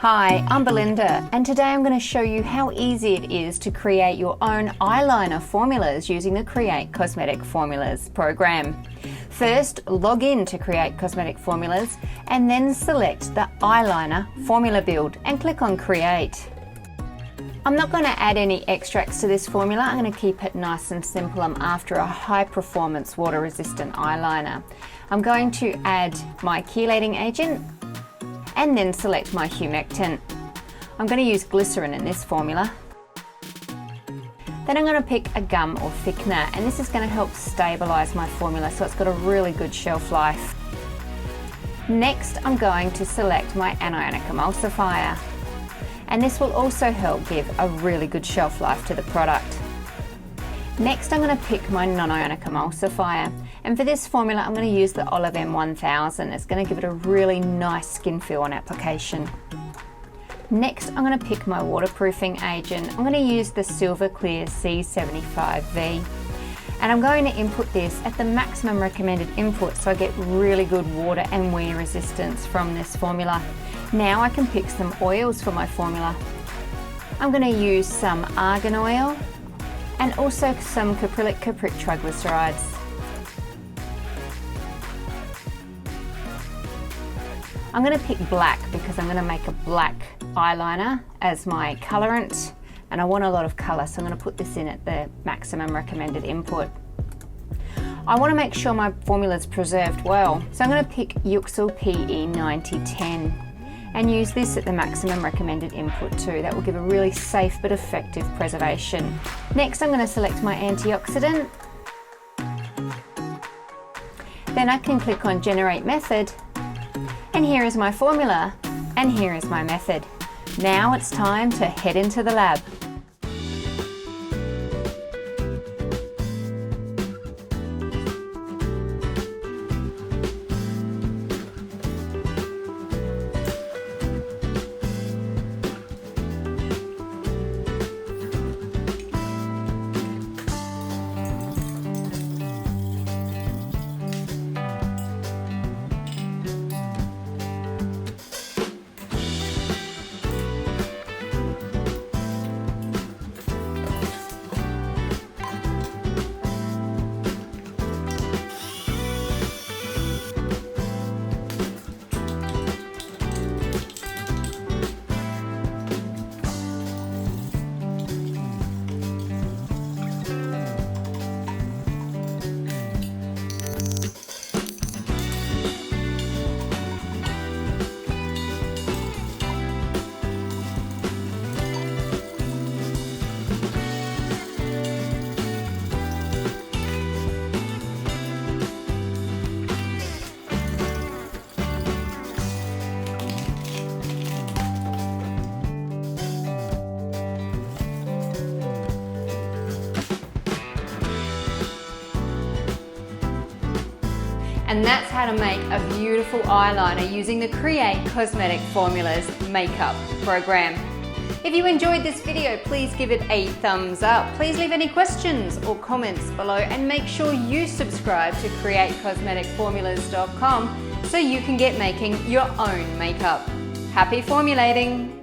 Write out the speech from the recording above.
Hi, I'm Belinda, and today I'm going to show you how easy it is to create your own eyeliner formulas using the Create Cosmetic Formulas program. First, log in to Create Cosmetic Formulas and then select the eyeliner formula build and click on Create. I'm not going to add any extracts to this formula. I'm going to keep it nice and simple. I'm after a high performance water resistant eyeliner. I'm going to add my chelating agent and then select my humectant. I'm going to use glycerin in this formula. Then I'm going to pick a gum or thickener, and this is going to help stabilize my formula so it's got a really good shelf life. Next, I'm going to select my anionic emulsifier, and this will also help give a really good shelf life to the product. Next, I'm going to pick my non-ionic emulsifier, and for this formula I'm going to use the Olive M1000. It's going to give it a really nice skin feel on application. Next, I'm going to pick my waterproofing agent. I'm going to use the Silver Clear C75V, and I'm going to input this at the maximum recommended input so I get really good water and wear resistance from this formula. Now I can pick some oils for my formula. I'm going to use some argan oil and also some caprylic capryc triglycerides. I'm going to pick black because I'm going to make a black eyeliner as my colorant, and I want a lot of color, so I'm going to put this in at the maximum recommended input. I want to make sure my formula is preserved well, so I'm going to pick Yuxel PE9010 and use this at the maximum recommended input too. That will give a really safe but effective preservation. Next, I'm going to select my antioxidant. Then I can click on Generate Method, and here is my formula, and here is my method. Now it's time to head into the lab. And that's how to make a beautiful eyeliner using the Create Cosmetic Formulas makeup program. If you enjoyed this video, please give it a thumbs up. Please leave any questions or comments below, and make sure you subscribe to createcosmeticformulas.com so you can get making your own makeup. Happy formulating!